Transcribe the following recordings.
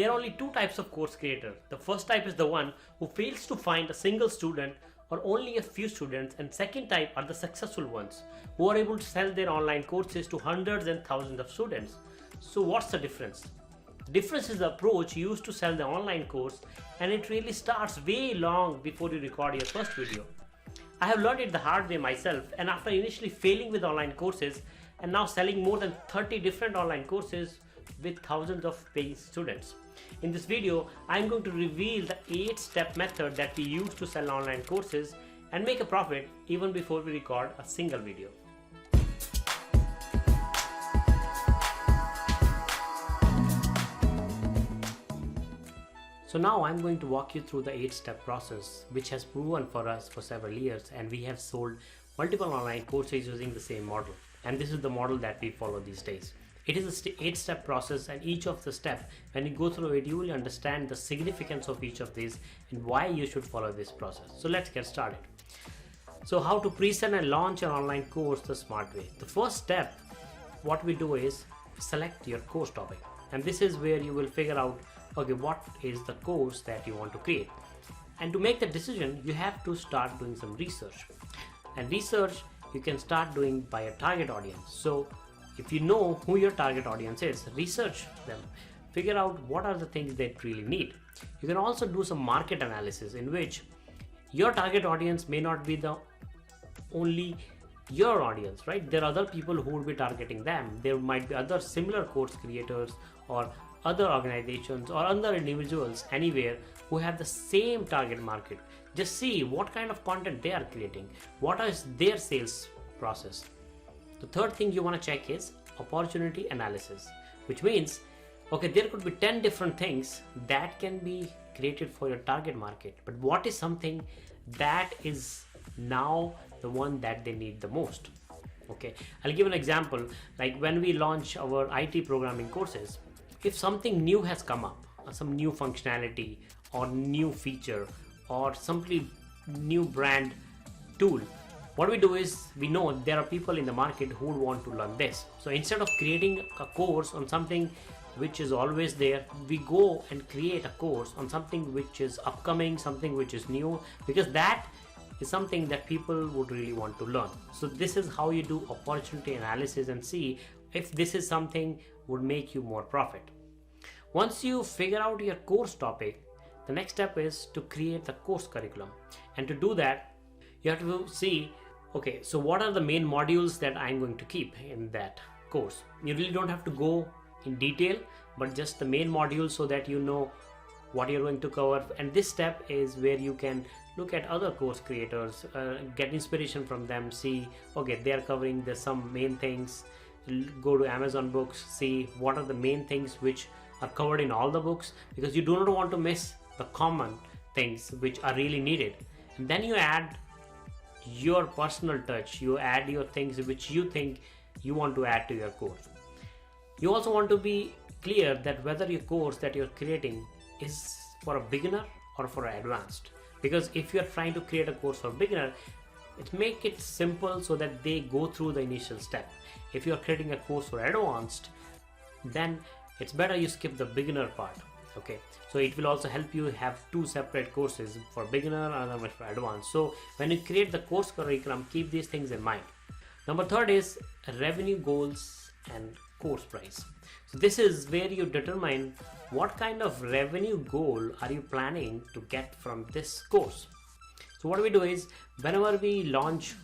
There are only two types of course creator. The first type is the one who fails to find a single student or only a few students, and second type are the successful ones who are able to sell their online courses to hundreds and thousands of students. So what's the difference? The difference is the approach used to sell the online course, and it really starts way long before you record your first video. I have learned it the hard way myself, and after initially failing with online courses and now selling more than 30 different online courses with thousands of paying students. In this video, I am going to reveal the 8-step method that we use to sell online courses and make a profit even before we record a single video. So now I'm going to walk you through the 8-step process, which has proven for us for several years, and we have sold multiple online courses using the same model. And this is the model that we follow these days. It is an 8-step process, and each of the steps, when you go through it, you will understand the significance of each of these and why you should follow this process. So let's get started. So how to pre-sell and launch an online course the smart way. The first step, what we do is select your course topic, and this is where you will figure out, okay, what is the course that you want to create. And to make the decision, you have to start doing some research, and research you can start doing by a target audience. So if you know who your target audience is, research them, figure out what are the things they really need. You can also do some market analysis, in which your target audience may not be the only your audience, right? There are other people who will be targeting them. There might be other similar course creators or other organizations or other individuals anywhere who have the same target market. Just see what kind of content they are creating, what is their sales process. The third thing you want to check is opportunity analysis, which means, okay, there could be 10 different things that can be created for your target market, but what is something that is now the one that they need the most? Okay, I'll give an example. Like when we launch our IT programming courses, if something new has come up, some new functionality or new feature or simply new brand tool, what we do is, we know there are people in the market who would want to learn this. So instead of creating a course on something which is always there, we go and create a course on something which is upcoming, something which is new, because that is something that people would really want to learn. So this is how you do opportunity analysis and see if this is something would make you more profit. Once you figure out your course topic, the next step is to create the course curriculum. And to do that, you have to see, okay, so what are the main modules that I'm going to keep in that course? You really don't have to go in detail, but just the main modules so that you know what you're going to cover. And this step is where you can look at other course creators, get inspiration from them, see, okay, they are covering some main things. Go to Amazon books, see what are the main things which are covered in all the books, because you do not want to miss the common things which are really needed. And then you add your personal touch, you add your things which you think you want to add to your course. You also want to be clear that whether your course that you're creating is for a beginner or for an advanced, because if you're trying to create a course for beginner, make it simple so that they go through the initial step. If you're creating a course for advanced, then it's better you skip the beginner part. Okay, so it will also help you have two separate courses, for beginner and another for advanced. So when you create the course curriculum, keep these things in mind. Number third is revenue goals and course price. So this is where you determine what kind of revenue goal are you planning to get from this course. So what we do is, whenever we launch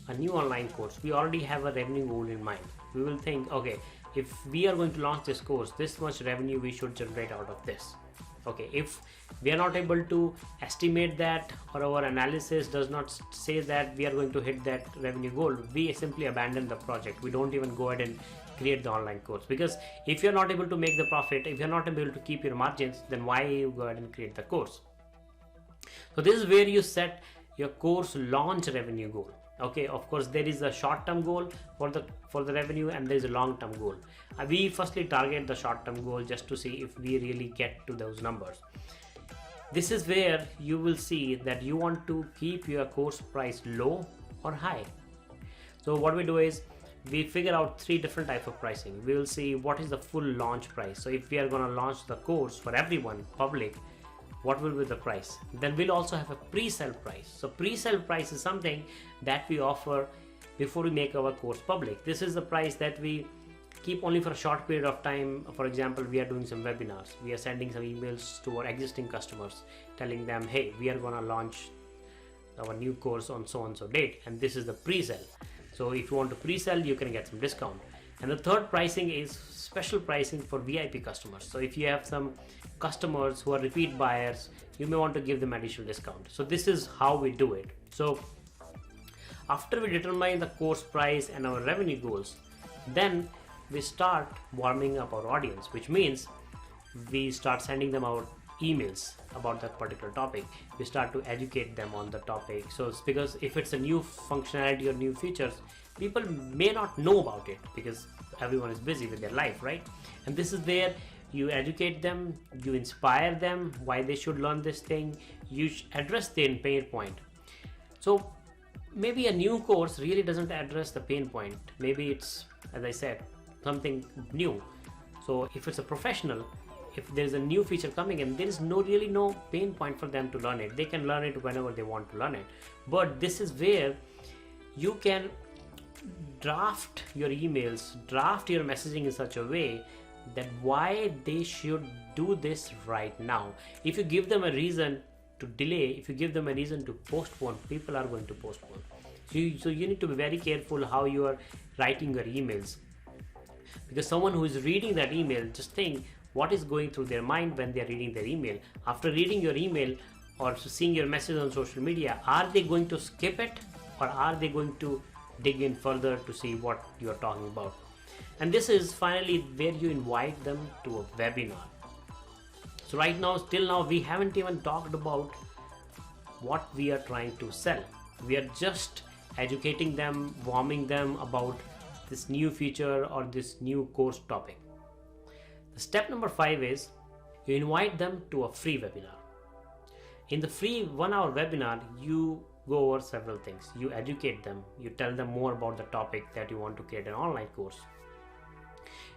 a new online course, we already have a revenue goal in mind. We will think, okay, if we are going to launch this course, this much revenue we should generate out of this. Okay, if we are not able to estimate that, or our analysis does not say that we are going to hit that revenue goal, we simply abandon the project. We don't even go ahead and create the online course, because if you're not able to make the profit, if you're not able to keep your margins, then why you go ahead and create the course? So this is where you set your course launch revenue goal. Okay, of course there is a short-term goal for the revenue, and there is a long-term goal. We firstly target the short-term goal just to see if we really get to those numbers. This is where you will see that you want to keep your course price low or high. So what we do is, we figure out 3 different types of pricing. We will see what is the full launch price. So if we are going to launch the course for everyone public, what will be the price? Then we'll also have a pre-sale price. So pre-sale price is something that we offer before we make our course public. This is the price that we keep only for a short period of time. For example, we are doing some webinars, we are sending some emails to our existing customers telling them, hey, we are going to launch our new course on so and so date, and this is the pre-sale. So if you want to pre-sell, you can get some discount. And the third pricing is special pricing for VIP customers. So if you have some customers who are repeat buyers, you may want to give them additional discount. So this is how we do it. So after we determine the course price and our revenue goals, then we start warming up our audience, which means we start sending them out emails about that particular topic. We start to educate them on the topic. So it's because if it's a new functionality or new features, people may not know about it because everyone is busy with their life, right? And this is where you educate them, you inspire them why they should learn this thing, you address their pain point. So maybe a new course really doesn't address the pain point. Maybe it's, as I said, something new. So if it's a professional, if there's a new feature coming in, there is really no pain point for them to learn it. They can learn it whenever they want to learn it. But this is where you can draft your emails, draft your messaging in such a way that why they should do this right now. If you give them a reason to delay, if you give them a reason to postpone, people are going to postpone. So you need to be very careful how you are writing your emails, because someone who is reading that email, just think what is going through their mind when they are reading their email. After reading your email or seeing your message on social media, are they going to skip it, or are they going to dig in further to see what you are talking about? And this is finally where you invite them to a webinar. So right now, till now, we haven't even talked about what we are trying to sell. We are just educating them, warming them about this new feature or this new course topic. Step number 5 is you invite them to a free webinar. In the free 1-hour webinar, you go over several things. You educate them, you tell them more about the topic that you want to create an online course.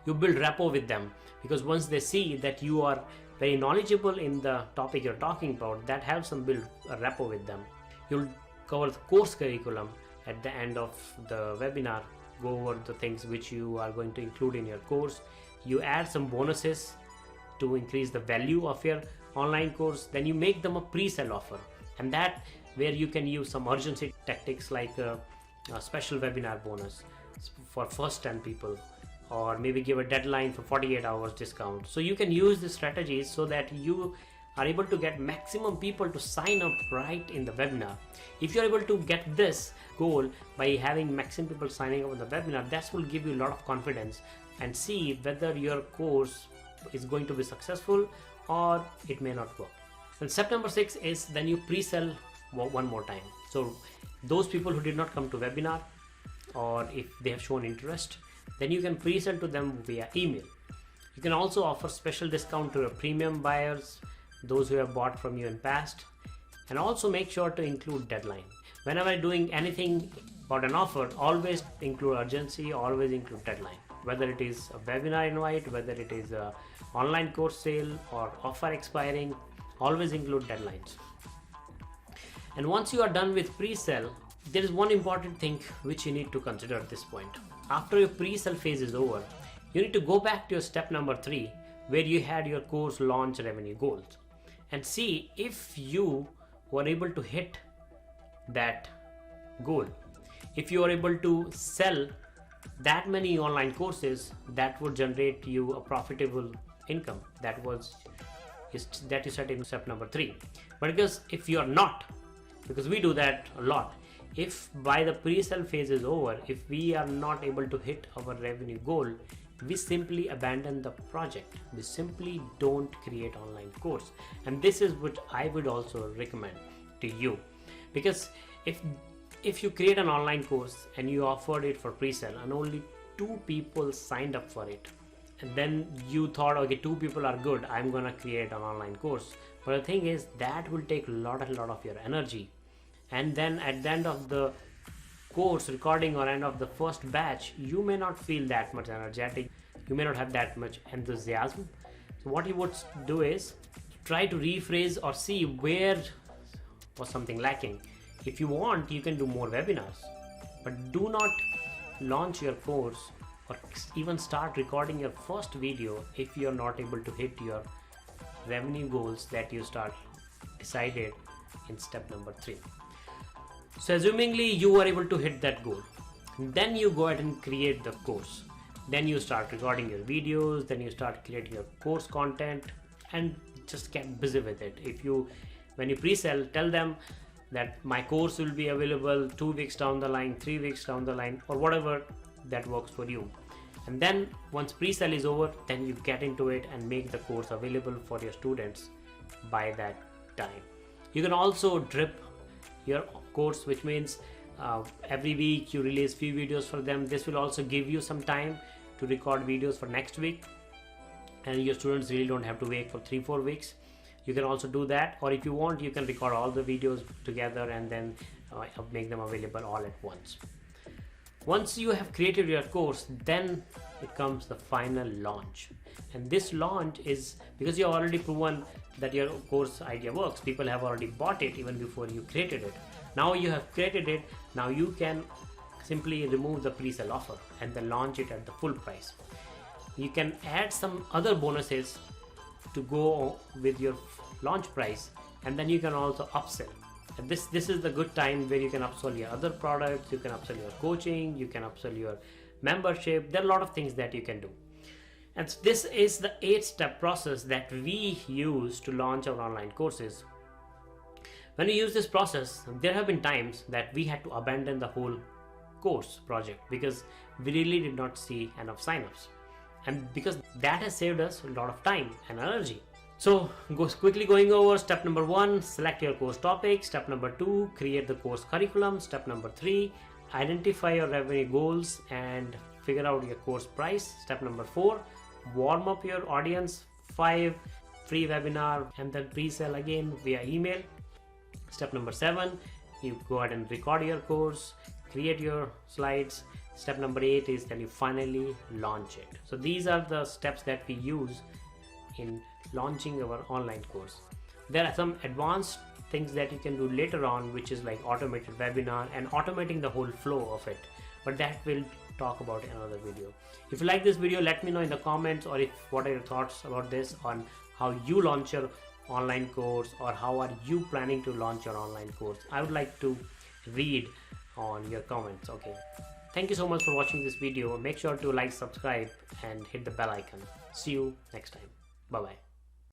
You build rapport with them, because once they see that you are very knowledgeable in the topic you're talking about, that helps them build a rapport with them. You'll cover the course curriculum at the end of the webinar, go over the things which you are going to include in your course. You add some bonuses to increase the value of your online course. Then you make them a pre-sale offer, and that where you can use some urgency tactics like a special webinar bonus for first 10 people, or maybe give a deadline for 48 hours discount. So you can use these strategies so that you are able to get maximum people to sign up right in the webinar. If you're able to get this goal by having maximum people signing up on the webinar, that will give you a lot of confidence and see whether your course is going to be successful or it may not work. And step number 6 is then you pre-sell one more time. So those people who did not come to webinar, or if they have shown interest, then you can pre-sell to them via email. You can also offer special discount to your premium buyers, those who have bought from you in past, and also make sure to include deadline. Whenever doing anything about an offer, always include urgency, always include deadline. Whether it is a webinar invite, whether it is a online course sale or offer expiring, always include deadlines. And once you are done with pre-sale, there is one important thing which you need to consider at this point. After your pre-sale phase is over, you need to go back to your step number 3, where you had your course launch revenue goals, and see if you were able to hit that goal. If you are able to sell that many online courses, that would generate you a profitable income. That you set in step number 3. But because if you are not, because we do that a lot, if by the pre-sale phase is over, if we are not able to hit our revenue goal, we simply abandon the project. We simply don't create online course. And this is what I would also recommend to you, because if you create an online course and you offered it for pre-sale and only 2 people signed up for it, and then you thought, okay, 2 people are good, I'm gonna create an online course. But the thing is, that will take a lot of your energy, and then at the end of the course recording or end of the first batch, you may not feel that much energetic, you may not have that much enthusiasm. So what you would do is try to rephrase or see where was something lacking. If you want, you can do more webinars, but do not launch your course or even start recording your first video if you're not able to hit your revenue goals that you decided in step number 3. So assumingly you are able to hit that goal, then you go ahead and create the course. Then you start recording your videos, then you start creating your course content and just get busy with it. When you pre-sell, tell them that my course will be available 2 weeks down the line, 3 weeks down the line, or whatever that works for you. And then once pre-sell is over, then you get into it and make the course available for your students by that time. You can also drip your course, which means every week you release few videos for them. This will also give you some time to record videos for next week, and your students really don't have to wait for 3-4 weeks. You can also do that, or if you want, you can record all the videos together and then make them available all at once. Once you have created your course, then it comes the final launch. And this launch is because you have already proven that your course idea works. People have already bought it even before you created it. Now you have created it, now you can simply remove the pre-sale offer and then launch it at the full price. You can add some other bonuses to go with your launch price, and then you can also upsell. And this is the good time where you can upsell your other products, you can upsell your coaching, you can upsell your membership. There are a lot of things that you can do. And this is the 8-step process that we use to launch our online courses. When we use this process, there have been times that we had to abandon the whole course project because we really did not see enough signups. And because that has saved us a lot of time and energy. So quickly going over step number 1, select your course topic. Step number 2, create the course curriculum. Step number 3, identify your revenue goals and figure out your course price. Step number 4, warm up your audience. 5, free webinar and then pre-sell again via email. Step number 7, you go ahead and record your course, create your slides. Step number 8 is that you finally launch it. So these are the steps that we use in launching our online course. There are some advanced things that you can do later on, which is like automated webinar and automating the whole flow of it, but that we'll talk about in another video. If you like this video, let me know in the comments, or what are your thoughts about this, on how you launch your online course, or how are you planning to launch your online course. I would like to read on your comments. Okay, thank you so much for watching this video. Make sure to like, subscribe and hit the bell icon. See you next time. Bye bye.